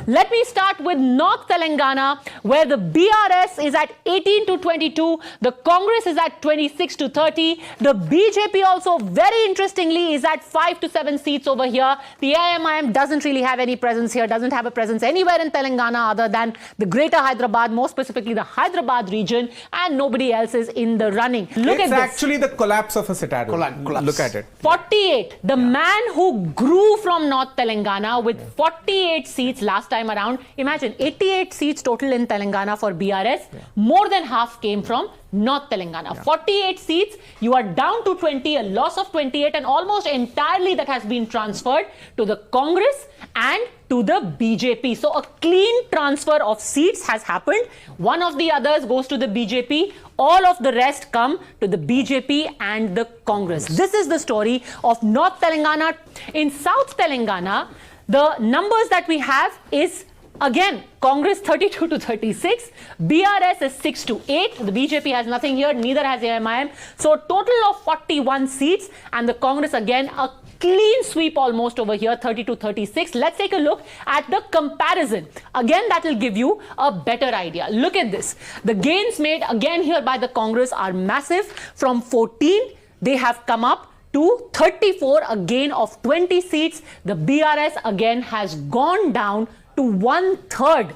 Let me start with North Telangana, where the BRS is at 18 to 22, the Congress is at 26 to 30, the BJP also, very interestingly, is at 5 to 7 seats over here. The AIMIM doesn't really have any presence here, doesn't have a presence anywhere in Telangana other than the greater Hyderabad, more specifically the Hyderabad region, and nobody else is in the running. Look at this. It's actually the collapse of a citadel. Look at it. 48. The man who grew from North Telangana with 48 seats last time around. Imagine 88 seats total in Telangana for BRS. More than half came from North Telangana. 48 seats, you are down to 20, a loss of 28, and almost entirely that has been transferred to the Congress and to the BJP. So a clean transfer of seats has happened. One of the others goes to the BJP. All of the rest come to the BJP and the Congress. This is the story of North Telangana. In South Telangana, the numbers that we have is again, Congress 32 to 36, BRS is 6 to 8, the BJP has nothing here, neither has AIMIM. So a total of 41 seats, and the Congress again a clean sweep almost over here, 30 to 36. Let's take a look at the comparison. Again, that will give you a better idea. Look at this. The gains made again here by the Congress are massive. From 14, they have come up to 34, a gain of 20 seats. The BRS again has gone down to 1/3,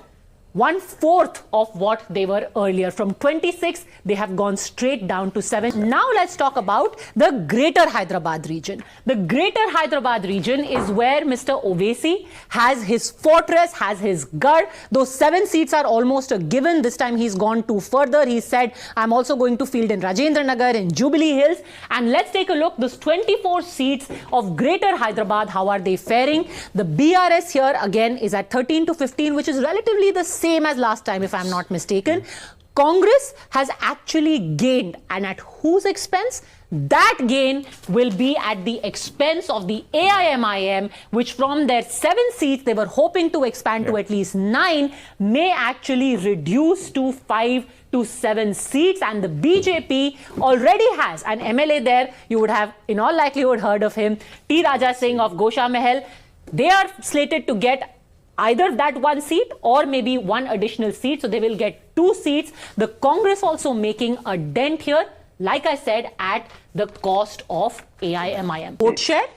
1/4 of what they were earlier. From 26, they have gone straight down to 7. Now let's talk about the greater Hyderabad region. The greater Hyderabad region is where Mr. Owaisi has his fortress, has his guard. Those 7 seats are almost a given. This time he's gone too further. He said, I'm also going to field in Rajendra Nagar, in Jubilee Hills. And let's take a look. Those 24 seats of greater Hyderabad, how are they faring? The BRS here again is at 13 to 15, which is relatively the same as last time, if I'm not mistaken. Congress has actually gained, and at whose expense? That gain will be at the expense of the AIMIM, which from their 7 seats they were hoping to expand to at least 9, may actually reduce to 5 to 7 seats. And the BJP already has an MLA there. You would have in all likelihood heard of him, T. Raja Singh of Gosha Mahal. They are slated to get either that 1 seat or maybe 1 additional seat. So they will get 2 seats. The Congress also making a dent here, like I said, at the cost of AIMIM. Vote share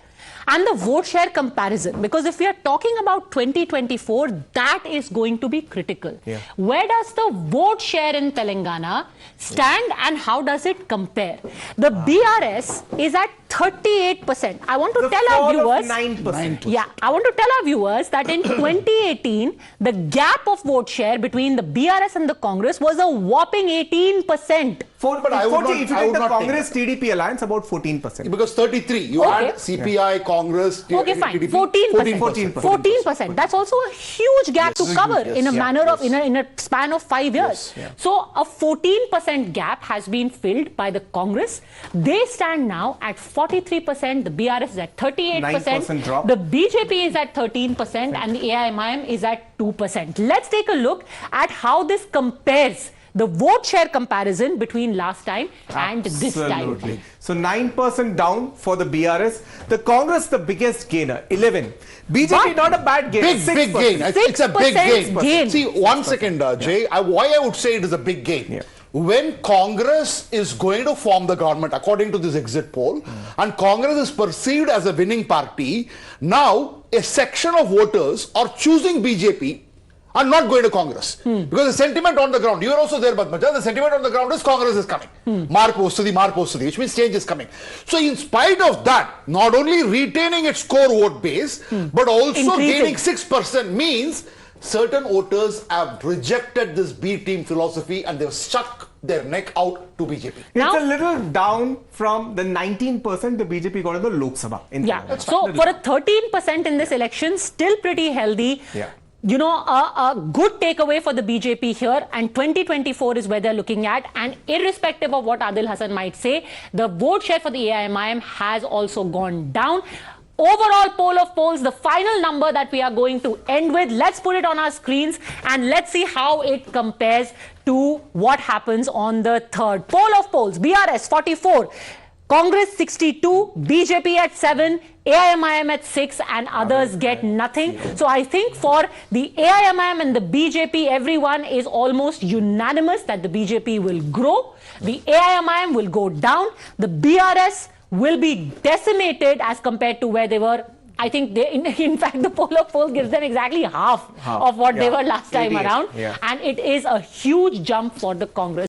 and the vote share comparison, because if we are talking about 2024, that is going to be critical. Where does the vote share in Telangana stand and how does it compare? The BRS is at 38%. I want to tell our viewers, 9%. Yeah, I want to tell our viewers that in 2018, the gap of vote share between the BRS and the Congress was a whopping 18%. But if you take the Congress TDP alliance, about 14%. Because 33, you add CPI, Congress, okay, fine. TDP, 14%. 14%. That's also a huge gap to cover in a manner of in a span of 5 years. So a 14% gap has been filled by the Congress. They stand now at 43%. The BRS is at 38%. 9% drop. The BJP is at 13%, and the AIMIM is at 2%. Let's take a look at how this compares. The vote share comparison between last time and this time. So 9% down for the BRS. The Congress, the biggest gainer, 11. BJP, not a bad gain. Big gain. It's a big gain. See, 1 second, Jay. Why I would say it is a big gain. When Congress is going to form the government, according to this exit poll, and Congress is perceived as a winning party, now a section of voters are choosing BJP and not going to Congress. Because the sentiment on the ground, you are also there, Padmaja, the sentiment on the ground is Congress is coming. Mark Postadi, which means change is coming. So in spite of that, not only retaining its core vote base, but also gaining 6% means certain voters have rejected this B team philosophy and they've stuck their neck out to BJP. It's a little down from the 19% the BJP got in the Lok Sabha. So for a 13% in this election, still pretty healthy. You know, a good takeaway for the BJP here, and 2024 is where they're looking at. And irrespective of what Adil Hassan might say, the vote share for the AIMIM has also gone down. Overall poll of polls, the final number that we are going to end with, let's put it on our screens and let's see how it compares to what happens on the third. Poll of polls, BRS 44. Congress 62, BJP at 7, AIMIM at 6, and others get nothing. So I think for the AIMIM and the BJP, everyone is almost unanimous that the BJP will grow, the AIMIM will go down, the BRS will be decimated as compared to where they were. I think they, in fact, the poll gives them exactly half of what they were last time around. And it is a huge jump for the Congress.